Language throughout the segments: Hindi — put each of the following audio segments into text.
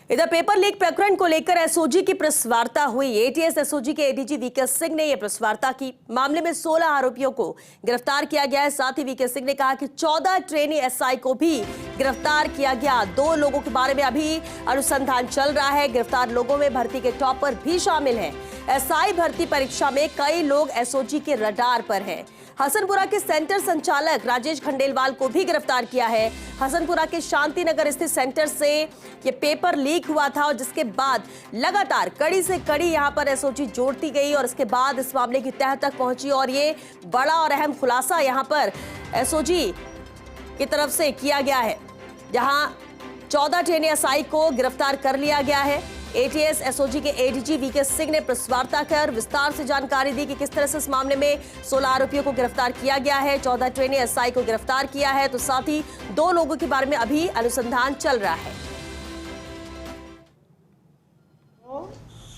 इधर पेपर लीक प्रकरण को लेकर एसओजी की प्रेस वार्ता हुई। एटीएस एसओजी के एडीजी वीके सिंह ने यह प्रेस वार्ता की। मामले में 16 आरोपियों को गिरफ्तार किया गया है। साथ ही वीके सिंह ने कहा कि 14 ट्रेनी एसआई को भी गिरफ्तार किया गया। 2 लोगों के बारे में अभी अनुसंधान चल रहा है। गिरफ्तार लोगों में भर्ती के टॉपर भी शामिल हैं। एसआई भर्ती परीक्षा में कई लोग एसओजी के रडार पर हैं। हसनपुरा के सेंटर संचालक राजेश खंडेलवाल को भी गिरफ्तार किया है। हसनपुरा के शांति नगर स्थित सेंटर से ये पेपर लीक हुआ था और जिसके बाद लगातार कड़ी से कड़ी यहां पर एसओजी जोड़ती गई और इसके बाद इस मामले की तह तक पहुंची और ये बड़ा और अहम खुलासा यहां पर एसओजी की तरफ से किया गया है, जहां 14 ट्रेनी एसआई को गिरफ्तार कर लिया गया है। एटीएस एसओजी के एडीजी वीके सिंह ने प्रेस वार्ता कर विस्तार से जानकारी दी कि किस तरह से इस मामले में 16 आरोपियों को गिरफ्तार किया गया है, 14 ट्रेनी एसआई को गिरफ्तार किया है, तो साथ ही 2 लोगों के बारे में अभी अनुसंधान चल रहा है।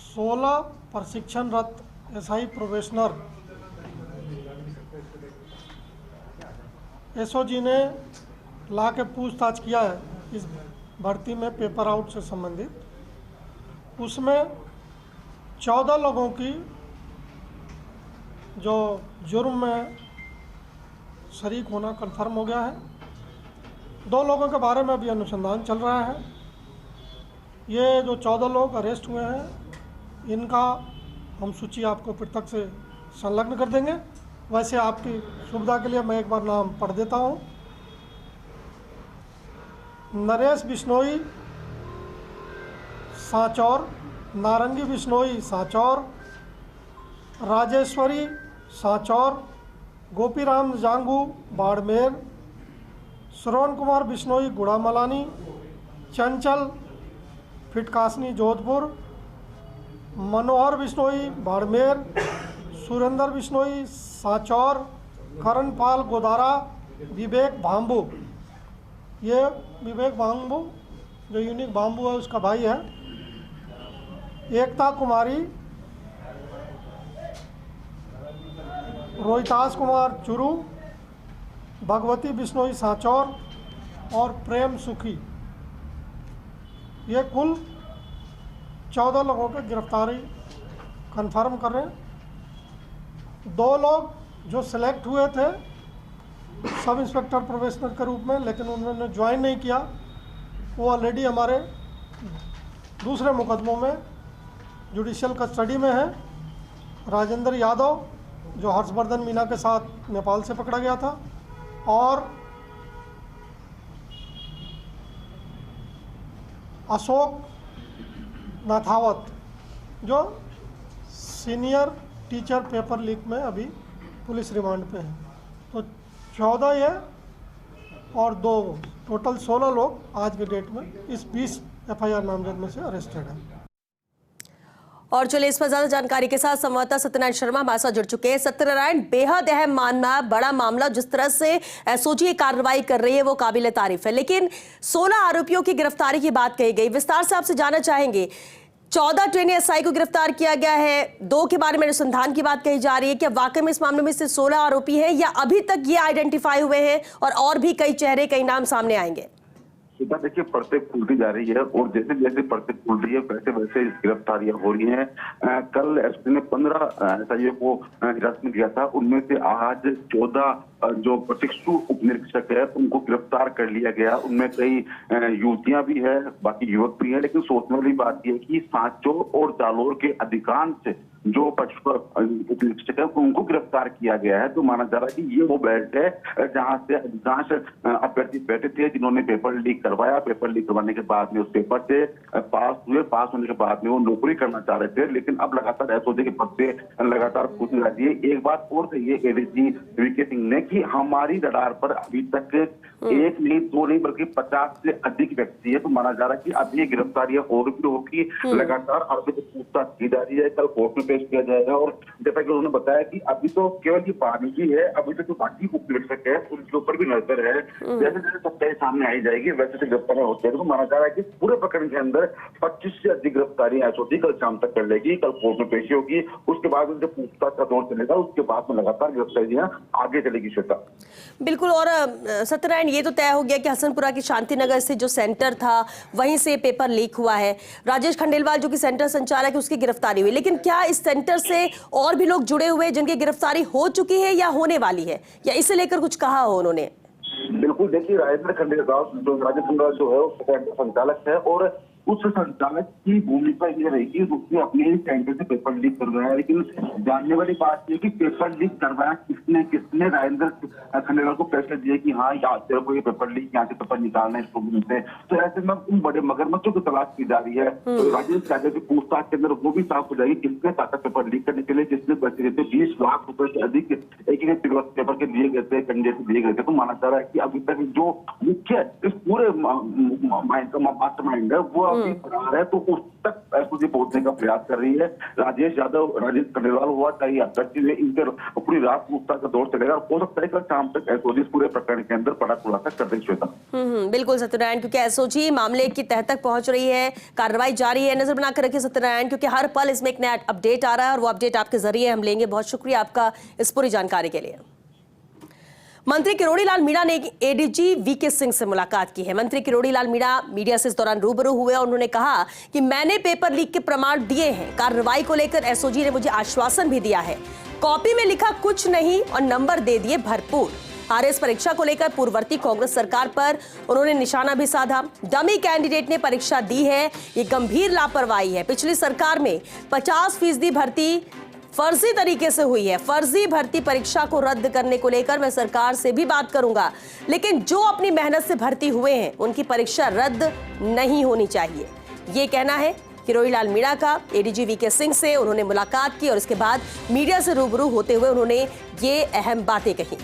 16 प्रशिक्षणरत एसआई प्रोबेशनर एसओजी ने ला के पूछताछ किया है इस भर्ती में पेपर आउट से संबंधित। उसमें 14 लोगों की जो जुर्म में शरीक होना कंफर्म हो गया है। 2 लोगों के बारे में अभी अनुसंधान चल रहा है। ये जो 14 लोग अरेस्ट हुए हैं, इनका हम सूची आपको पृथक से संलग्न कर देंगे। वैसे आपकी सुविधा के लिए मैं एक बार नाम पढ़ देता हूँ। नरेश बिश्नोई सांचौर, नारंगी बिश्नोई सांचौर, राजेश्वरी सांचौर, गोपीराम जांगू बाड़मेर, श्रवण कुमार बिश्नोई गुड़ामलानी, चंचल फिटकासनी जोधपुर, मनोहर बिश्नोई बाड़मेर, सुरेंद्र बिश्नोई सांचौर, करणपाल गोदारा, विवेक भाम्बू। ये विवेक भाम्बू जो यूनिक भाम्बू है उसका भाई है। एकता कुमारी, रोहितास कुमार चुरू, भगवती बिश्नोई सांचौर और प्रेम सुखी। ये कुल 14 लोगों की गिरफ्तारी कंफर्म कर रहे हैं। 2 लोग जो सिलेक्ट हुए थे सब इंस्पेक्टर प्रोबेशनर के रूप में, लेकिन उन्होंने ज्वाइन नहीं किया। वो ऑलरेडी हमारे दूसरे मुकदमों में जुडिशियल कस्टडी में है। राजेंद्र यादव जो हर्षवर्धन मीना के साथ नेपाल से पकड़ा गया था, और अशोक नाथावत जो सीनियर टीचर पेपर लीक में अभी पुलिस रिमांड पे हैं। तो 14 ये और 2 टोटल 16 लोग आज के डेट में इस 20 एफआईआर नामजद में से अरेस्टेड हैं। और चलिए इस पर ज्यादा जानकारी के साथ संवाददाता सत्यनारायण शर्मा हमारे साथ जुड़ चुके हैं। सत्यनारायण, बेहद अहम मामला, बड़ा मामला, जिस तरह से एसओजी कार्रवाई कर रही है वो काबिले तारीफ है, लेकिन 16 आरोपियों की गिरफ्तारी की बात कही गई। विस्तार से आपसे जानना चाहेंगे, 14 ट्रेनी एसआई को गिरफ्तार किया गया है, 2 के बारे में अनुसंधान की बात कही जा रही है। क्या वाकई में इस मामले में से 16 आरोपी हैं या अभी तक ये आइडेंटिफाई हुए हैं और भी कई चेहरे, कई नाम सामने आएंगे? देखिए, परतें खुलती जा रही है और जैसे जैसे परतें खुल रही है वैसे वैसे गिरफ्तारियां हो रही हैं। कल एसपी ने 15 एसआईओ को हिरासत में लिया था। उनमें से आज 14 जो प्रशिक्षु उप निरीक्षक है उनको गिरफ्तार कर लिया गया। उनमें कई युवतियां भी है, बाकी युवक भी है। लेकिन सोचने वाली बात यह है कि सांचौर और जालोर के अधिकांश जो उप निरीक्षक है उनको गिरफ्तार किया गया है। तो माना जा रहा है कि ये वो बेल्ट है जहां से अधिकांश अभ्यर्थी बैठे थे जिन्होंने पेपर लीक करवाया। पेपर लीक करवाने के बाद में उस पेपर से पास हुए। पास होने के बाद में वो नौकरी करना चाह रहे थे, लेकिन अब लगातार एसओजी के पत्ते लगातार पूछने जाती है। एक बात और कही है एडीजी वीके सिंह ने कि हमारी रडार पर अभी तक 1 नहीं 2 नहीं बल्कि 50 से अधिक व्यक्ति है। तो माना जा रहा है कि अब ये गिरफ्तारियां और भी होगी। लगातार आरोपी से पूछताछ की जा रही है। कल कोर्ट में पेश किया जाएगा। और जैसा कि उन्होंने बताया कि अभी तो केवल ये वाणिज्य है, अभी तो जो बाकी उपनिरीक्षक है उनके ऊपर भी नजर है। जैसे जैसे सच्चाई सामने आई जाएगी वैसे से गिरफ्तारियां होती है। तो माना जा रहा है कि पूरे प्रकरण के अंदर 25 से अधिक गिरफ्तारियां एसओजी कल शाम तक कर लेगी। कल कोर्ट में पेशी होगी, उसके बाद उनसे पूछताछ का दौर चलेगा, उसके बाद में लगातार गिरफ्तारियां आगे चलेगी। श्वेता, बिल्कुल। और सत्यनारायण, ये तो तय हो गया कि हसनपुरा की शांतिनगर से जो सेंटर था वहीं से पेपर लीक हुआ है। राजेश खंडेलवाल जो कि सेंटर संचालक है उसकी गिरफ्तारी हुई, लेकिन क्या इस सेंटर से और भी लोग जुड़े हुए जिनकी गिरफ्तारी हो चुकी है या होने वाली है, या इसे लेकर कुछ कहा हो उन्होंने? बिल्कुल, देखिए राजेंद्र खंडेलवाल जो है वो सेंटर संचालक है और उस संचालक की भूमिका ये रही कि उसने अपने सेंटर से पेपर लीक करवाया। लेकिन जानने वाली बात यह कि पेपर लीक करवाया किसने राजेंद्र खंडेलवाल को पैसे दिए कि हाँ तेरे को ये पेपर लीक यहाँ से पेपर निकालना है इसको से। तो ऐसे में उन बड़े मगरमच्छों की तलाश की जा रही है। तो राजेंद्र खंडेलवाल की पूछताछ के अंदर वो भी साफ हो जाएगी किसने ताकत पेपर लीक करने के लिए, जिसने पैसे दिए थे 20 लाख रुपए से अधिक एक पेपर के दिए गए थे, कैंडिडेट दिए गए थे। तो माना जा रहा है कि अभी तक जो मुख्य इस पूरे मास्टरमाइंड है वो अभी फरार है। तो उस तक एसओजी पहुंचने का प्रयास कर रही है। राजेश यादव, राजेश खंडेलवाल हुआ चाहिए अध्यक्ष ने इनके पूरी रात पूछताछ का दौर चलेगा। हो सकता है कल शाम तक एसओजी पूरे प्रकरण के अंदर बड़ा खुलासा कर देगी। श्वेता, बिल्कुल सत्यनारायण, क्योंकि एसओजी मामले की तह तक पहुंच रही है, कार्रवाई जारी है। नजर बनाकर रखिए सत्यनारायण, क्योंकि हर पल इसमें एक नया अपडेट आ रहा है और वो अपडेट आपके जरिए हम लेंगे। बहुत शुक्रिया आपका इस पूरी जानकारी के लिए। मंत्री किरोड़ी लाल मीणा ने एडीजी वीके सिंह से मुलाकात की है। मंत्री किरोड़ी लाल मीणा मीडिया से इस दौरान रूबरू हुए और उन्होंने कहा कि मैंने पेपर लीक के प्रमाण दिए हैं। कार्रवाई को लेकर एसओजी ने मुझे आश्वासन भी दिया है। कॉपी में लिखा कुछ नहीं और नंबर दे दिए भरपूर। आरएस परीक्षा को लेकर पूर्ववर्ती कांग्रेस सरकार पर उन्होंने निशाना भी साधा। डमी कैंडिडेट ने परीक्षा दी है, ये गंभीर लापरवाही है। पिछली सरकार में 50% भर्ती फर्जी तरीके से हुई है। फर्जी भर्ती परीक्षा को रद्द करने को लेकर मैं सरकार से भी बात करूंगा, लेकिन जो अपनी मेहनत से भर्ती हुए हैं उनकी परीक्षा रद्द नहीं होनी चाहिए। ये कहना है किरोड़ी लाल मीणा का। एडीजी वीके सिंह से उन्होंने मुलाकात की और इसके बाद मीडिया से रूबरू होते हुए उन्होंने ये अहम बातें कही।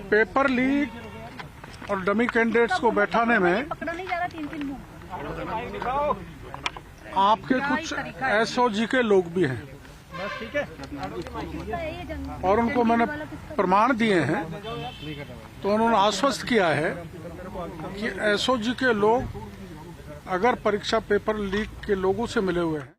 पेपर लीक और डमी कैंडिडेट्स को बैठाने में आपके कुछ एसओजी के लोग भी हैं और उनको मैंने प्रमाण दिए हैं। तो उन्होंने आश्वस्त किया है कि एसओजी के लोग अगर परीक्षा पेपर लीक के लोगों से मिले हुए हैं